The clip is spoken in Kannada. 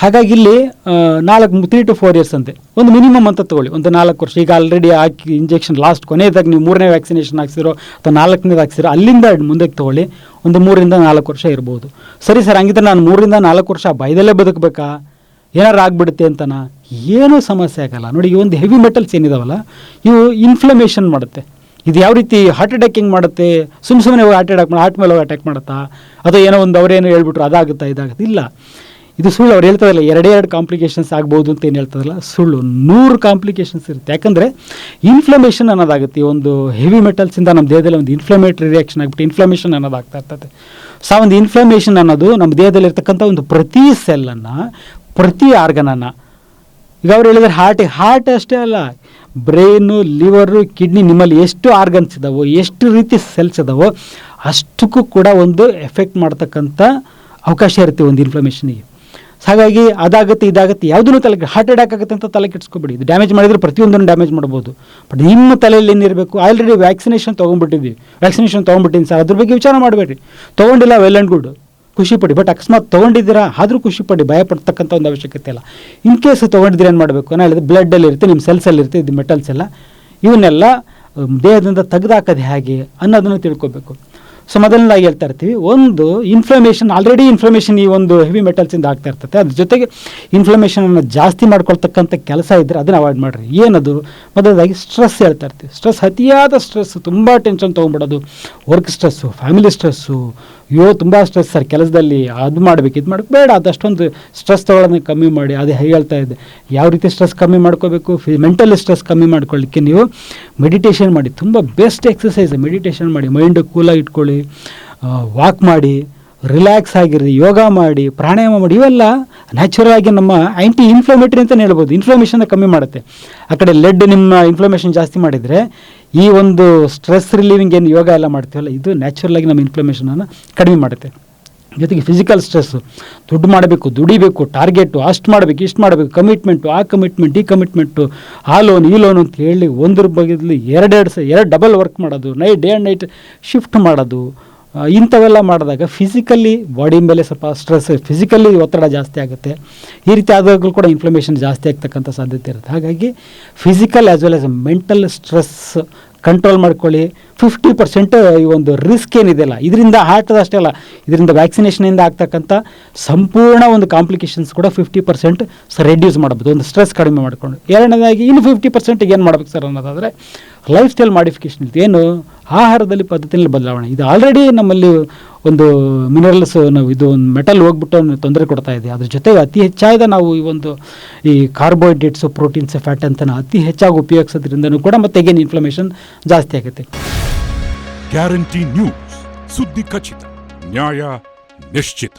ಹಾಗಾಗಿ ಇಲ್ಲಿ 3 to 4 years ಅಂತೆ, ಒಂದು ಮಿನಿಮಮ್ ಅಂತ ತೊಗೊಳ್ಳಿ, ಒಂದು 4 ವರ್ಷ. ಈಗ ಆಲ್ರೆಡಿ ಹಾಕಿ ಇಂಜೆಕ್ಷನ್ ಲಾಸ್ಟ್ ಕೊನೆಯದಾಗಿ ನೀವು 3ನೇ ವ್ಯಾಕ್ಸಿನೇಷನ್ ಹಾಕ್ಸಿರೋ ಅಥವಾ 4ನೇದು ಹಾಕ್ಸಿರೋ, ಅಲ್ಲಿಂದ ಮುಂದಕ್ಕೆ ತೊಗೊಳ್ಳಿ, ಒಂದು 3 to 4 ವರ್ಷ ಇರ್ಬೋದು. ಸರಿ ಸರ್, ಹಂಗಿದ್ರೆ ನಾನು 3 to 4 ವರ್ಷ ಭಯದಲ್ಲೇ ಬದುಕಬೇಕಾ, ಏನಾರು ಆಗಿಬಿಡುತ್ತೆ ಅಂತನಾ? ಏನೂ ಸಮಸ್ಯೆ ಆಗಲ್ಲ. ನೋಡಿ, ಈ ಒಂದು ಹೆವಿ ಮೆಟಲ್ಸ್ ಏನಿದಾವಲ್ಲ, ಇವು ಇನ್ಫ್ಲಮೇಷನ್ ಮಾಡುತ್ತೆ. ಇದು ಯಾವ ರೀತಿ ಹಾರ್ಟ್ ಅಟ್ಯಾಕ್ ಹೆಂಗೆ ಮಾಡುತ್ತೆ? ಸುಮ್ಮನೆ ಹಾರ್ಟ್ ಮೇಲೆ ಅಟ್ಯಾಕ್ ಮಾಡುತ್ತಾ, ಅಥವಾ ಏನೋ ಒಂದು ಅವರೇನು ಹೇಳ್ಬಿಟ್ರು ಅದಾಗುತ್ತಾ ಇದಾಗುತ್ತೆ? ಇಲ್ಲ, ಇದು ಸುಳ್ಳು. ಅವ್ರು ಹೇಳ್ತಾರಲ್ಲ 2 ಕಾಂಪ್ಲಿಕೇಶನ್ಸ್ ಆಗ್ಬೋದು ಅಂತ ಏನು ಹೇಳ್ತಾರಲ್ಲ, ಸುಳ್ಳು. 100 ಕಾಂಪ್ಲಿಕೇಶನ್ಸ್ ಇರುತ್ತೆ. ಯಾಕಂದರೆ ಇನ್ಫ್ಲಮೇಷನ್ ಅನ್ನೋದಾಗುತ್ತೆ. ಈ ಒಂದು ಹೆವಿ ಮೆಟಲ್ಸಿಂದ ನಮ್ಮ ದೇಹದಲ್ಲಿ ಒಂದು ಇನ್ಫ್ಲಮೇಟ್ರಿ ರಿಯಾಕ್ಷನ್ ಆಗಿಬಿಟ್ಟು ಇನ್ಫ್ಲಮೇಷನ್ ಅನ್ನೋದಾಗ್ತಾ ಇರ್ತದೆ. ಸೊ ಒಂದು ಇನ್ಫ್ಲಮೇಷನ್ ಅನ್ನೋದು ನಮ್ಮ ದೇಹದಲ್ಲಿ ಇರ್ತಕ್ಕಂಥ ಒಂದು ಪ್ರತಿ ಸೆಲ್ಲನ್ನು, ಪ್ರತಿ ಆರ್ಗನನ್ನು, ಈಗ ಅವ್ರು ಹೇಳಿದರೆ ಹಾರ್ಟ್ ಅಷ್ಟೇ ಅಲ್ಲ, ಬ್ರೈನು, ಲಿವರು, ಕಿಡ್ನಿ, ನಿಮ್ಮಲ್ಲಿ ಎಷ್ಟು ಆರ್ಗನ್ಸ್ ಇದ್ದಾವೋ, ಎಷ್ಟು ರೀತಿ ಸೆಲ್ಸ್ ಇದ್ದಾವೋ ಅಷ್ಟಕ್ಕೂ ಕೂಡ ಒಂದು ಎಫೆಕ್ಟ್ ಮಾಡ್ತಕ್ಕಂಥ ಅವಕಾಶ ಇರುತ್ತೆ ಒಂದು ಇನ್ಫ್ಲಮೇಷನಿಗೆ. ಹಾಗಾಗಿ ಅದಾಗುತ್ತೆ ಇದಾಗುತ್ತೆ ಯಾವುದೂ ಹಾರ್ಟ್ ಅಟ್ಯಾಕ್ ಆಗುತ್ತೆ ಅಂತ ತಲೆ ಕೆಡಿಸ್ಕೊಬೇಡಿ. ಇದು ಡ್ಯಾಮೇಜ್ ಮಾಡಿದರೆ ಪ್ರತಿಯೊಂದನ್ನು ಡ್ಯಾಮೇಜ್ ಮಾಡ್ಬೋದು. ಬಟ್ ನಿಮ್ಮ ತಲೆಯಲ್ಲಿ ಏನಿರಬೇಕು, ಆಲ್ರೆಡಿ ವ್ಯಾಕ್ಸಿನೇಷನ್ ತೊಗೊಂಡ್ಬಿಟ್ಟಿದ್ದೀನಿ ಸರ್, ಅದ್ರ ಬಗ್ಗೆ ವಿಚಾರ ಮಾಡಬೇಡ್ರಿ. ತೊಗೊಂಡಿಲ್ಲ, ವೆಲ್ ಆ್ಯಂಡ್ ಗುಡ್, ಖುಷಿಪಡಿ. ಬಟ್ ಅಕಸ್ಮಾತ್ ತೊಗೊಂಡಿದ್ದೀರಾ ಆದರೂ ಖುಷಿಪಡಿ, ಭಯಪಡ್ತಕ್ಕಂಥ ಒಂದು ಅವಶ್ಯಕತೆ ಇಲ್ಲ. ಇನ್ ಕೇಸ್ ತೊಗೊಂಡಿದ್ದೀರ ಏನು ಮಾಡಬೇಕು, ನಾನು ಹೇಳಿದೆ ಬ್ಲಡ್ಡಲ್ಲಿ ಇರುತ್ತೆ, ನಿಮ್ಮ ಸೆಲ್ಸಲ್ಲಿ ಇರುತ್ತೆ, ಇದು ಮೆಟಲ್ಸ್ ಎಲ್ಲ, ಇವನ್ನೆಲ್ಲ ದೇಹದಿಂದ ತೆಗೆದಾಕೋದು ಹೇಗೆ ಅನ್ನೋದನ್ನು ತಿಳ್ಕೊಬೇಕು. ಸೊ ಮೊದಲನೇದಾಗಿ ಹೇಳ್ತಾ ಇರ್ತೀವಿ, ಒಂದು ಆಲ್ರೆಡಿ ಇನ್ಫ್ಲಮೇಷನ್ ಈ ಒಂದು ಹೆವಿ ಮೆಟಲ್ಸಿಂದ ಆಗ್ತಾ ಇರ್ತದೆ. ಅದ್ರ ಜೊತೆಗೆ ಇನ್ಫ್ಲಮೇಷನನ್ನು ಜಾಸ್ತಿ ಮಾಡ್ಕೊಳ್ತಕ್ಕಂಥ ಕೆಲಸ ಇದ್ದರೆ ಅದನ್ನು ಅವಾಯ್ಡ್ ಮಾಡಿರಿ. ಏನದು? ಮೊದಲದಾಗಿ ಸ್ಟ್ರೆಸ್ ಹೇಳ್ತಾ ಇರ್ತೀವಿ. ಅತಿಯಾದ ಸ್ಟ್ರೆಸ್ಸು, ತುಂಬ ಟೆನ್ಷನ್ ತೊಗೊಂಡ್ಬಿಡೋದು, ವರ್ಕ್ ಸ್ಟ್ರೆಸ್ಸು, ಫ್ಯಾಮಿಲಿ ಸ್ಟ್ರೆಸ್ಸು, ತುಂಬ ಸ್ಟ್ರೆಸ್ ಸರ್ ಕೆಲಸದಲ್ಲಿ, ಅದು ಮಾಡಬೇಕು ಇದು ಮಾಡಬೇಕು, ಬೇಡ, ಅದಷ್ಟೊಂದು ಸ್ಟ್ರೆಸ್ ತೊಗೊಳೋದನ್ನ ಕಮ್ಮಿ ಮಾಡಿ. ಅದೇ ಹೇಳ್ತಾ ಇದ್ದೆ, ಯಾವ ರೀತಿ ಸ್ಟ್ರೆಸ್ ಕಮ್ಮಿ ಮಾಡ್ಕೋಬೇಕು, ಮೆಂಟಲ್ ಸ್ಟ್ರೆಸ್ ಕಮ್ಮಿ ಮಾಡ್ಕೊಳ್ಳಿಕ್ಕೆ ನೀವು ಮೆಡಿಟೇಷನ್ ಮಾಡಿ. ತುಂಬ ಬೆಸ್ಟ್ ಎಕ್ಸಸೈಸ್ ಮೆಡಿಟೇಷನ್ ಮಾಡಿ. ಮೈಂಡು ಕೂಲಾಗಿ ಇಟ್ಕೊಳ್ಳಿ, ವಾಕ್ ಮಾಡಿ, ರಿಲ್ಯಾಕ್ಸ್ ಆಗಿರಿ, ಯೋಗ ಮಾಡಿ, ಪ್ರಾಣಾಯಾಮ ಮಾಡಿ. ಇವೆಲ್ಲ ನ್ಯಾಚುರಲ್ ಆಗಿ ನಮ್ಮ ಆ್ಯಂಟಿ ಇನ್ಫ್ಲಮೇಟರಿ ಅಂತಲೇ ಹೇಳ್ಬೋದು. ಇನ್ಫ್ಲಮೇಷನ್ನ ಕಮ್ಮಿ ಮಾಡುತ್ತೆ. ಆ ಕಡೆ ನಿಮ್ಮ ಇನ್ಫ್ಲಮೇಷನ್ ಜಾಸ್ತಿ ಮಾಡಿದರೆ ಈ ಒಂದು ಸ್ಟ್ರೆಸ್ ರಿಲೀವಿಂಗ್ ಏನು ಯೋಗ ಎಲ್ಲ ಮಾಡ್ತೀವಲ್ಲ, ಇದು ನ್ಯಾಚುರಲ್ ಆಗಿ ನಮ್ಮ ಇನ್ಫ್ಲಮೇಷನನ್ನು ಕಡಿಮೆ ಮಾಡುತ್ತೆ. ಜೊತೆಗೆ ಫಿಸಿಕಲ್ ಸ್ಟ್ರೆಸ್ಸು, ದುಡ್ಡು ಮಾಡಬೇಕು, ದುಡಿಬೇಕು, ಟಾರ್ಗೆಟು, ಅಷ್ಟು ಮಾಡಬೇಕು, ಇಷ್ಟು ಮಾಡಬೇಕು, ಕಮಿಟ್ಮೆಂಟು, ಆ ಕಮಿಟ್ಮೆಂಟ್, ಈ ಕಮಿಟ್ಮೆಂಟು, ಆ ಲೋನ್, ಈ ಲೋನು ಅಂತ ಹೇಳಿ ಒಂದ್ರ ಬಗೆಯಲ್ಲಿ ಎರಡು ಡಬಲ್ ವರ್ಕ್ ಮಾಡೋದು, ಡೇ ಆ್ಯಂಡ್ ನೈಟ್ ಶಿಫ್ಟ್ ಮಾಡೋದು, ಇಂಥವೆಲ್ಲ ಮಾಡಿದಾಗ ಫಿಸಿಕಲಿ ಬಾಡಿ ಮೇಲೆ ಸ್ವಲ್ಪ ಸ್ಟ್ರೆಸ್, ಫಿಸಿಕಲಿ ಒತ್ತಡ ಜಾಸ್ತಿ ಆಗುತ್ತೆ. ಈ ರೀತಿ ಆದಾಗಲೂ ಕೂಡ ಇನ್ಫ್ಲಮೇಷನ್ ಜಾಸ್ತಿ ಆಗ್ತಕ್ಕಂಥ ಸಾಧ್ಯತೆ ಇರುತ್ತೆ. ಹಾಗಾಗಿ physical as well as mental stress control ಮಾಡ್ಕೊಳ್ಳಿ. 50% ಈ ಒಂದು ರಿಸ್ಕ್ ಏನಿದೆಯಲ್ಲ, ಇದರಿಂದ ಅಷ್ಟೇ ಅಲ್ಲ, ಇದರಿಂದ ವ್ಯಾಕ್ಸಿನೇಷನಿಂದ ಆಗ್ತಕ್ಕಂಥ ಸಂಪೂರ್ಣ ಒಂದು ಕಾಂಪ್ಲಿಕೇಶನ್ಸ್ ಕೂಡ 50% ರೆಡ್ಯೂಸ್ ಮಾಡ್ಬೋದು, ಒಂದು ಸ್ಟ್ರೆಸ್ ಕಡಿಮೆ ಮಾಡಿಕೊಂಡು. ಎರಡನೇದಾಗಿ ಇನ್ನು 50% ಏನು ಮಾಡ್ಬೇಕು ಸರ್ ಅನ್ನೋದಾದರೆ ಲೈಫ್ ಸ್ಟೈಲ್ ಮಾಡಿಫಿಕೇಷನ್ ಇತ್ತು. ಏನು? ಆಹಾರದಲ್ಲಿ ಪದ್ಧತಿಯಲ್ಲಿ ಬದಲಾವಣೆ. ಇದು ಆಲ್ರೆಡಿ ನಮ್ಮಲ್ಲಿ ಒಂದು ಮಿನರಲ್ಸ್, ನಾವು ಇದು ಒಂದು ಮೆಟಲ್ ಹೋಗ್ಬಿಟ್ಟು ತೊಂದರೆ ಕೊಡ್ತಾ ಇದೆ. ಅದ್ರ ಜೊತೆಗೆ ಅತಿ ಹೆಚ್ಚಾದ ನಾವು ಈ ಕಾರ್ಬೋಹೈಡ್ರೇಟ್ಸು, ಪ್ರೋಟೀನ್ಸ್, ಫ್ಯಾಟ್ ಅಂತ ಅತಿ ಹೆಚ್ಚಾಗಿ ಉಪಯೋಗಿಸೋದ್ರಿಂದನೂ ಕೂಡ ಮತ್ತೆ ಅಗೇನ್ ಇನ್ಫ್ಲಮೇಷನ್ ಜಾಸ್ತಿ ಆಗುತ್ತೆ. ಗ್ಯಾರಂಟಿ ನ್ಯೂಸ್, ಸುದ್ದಿ ಖಚಿತ, ನ್ಯಾಯ ನಿಶ್ಚಿತ.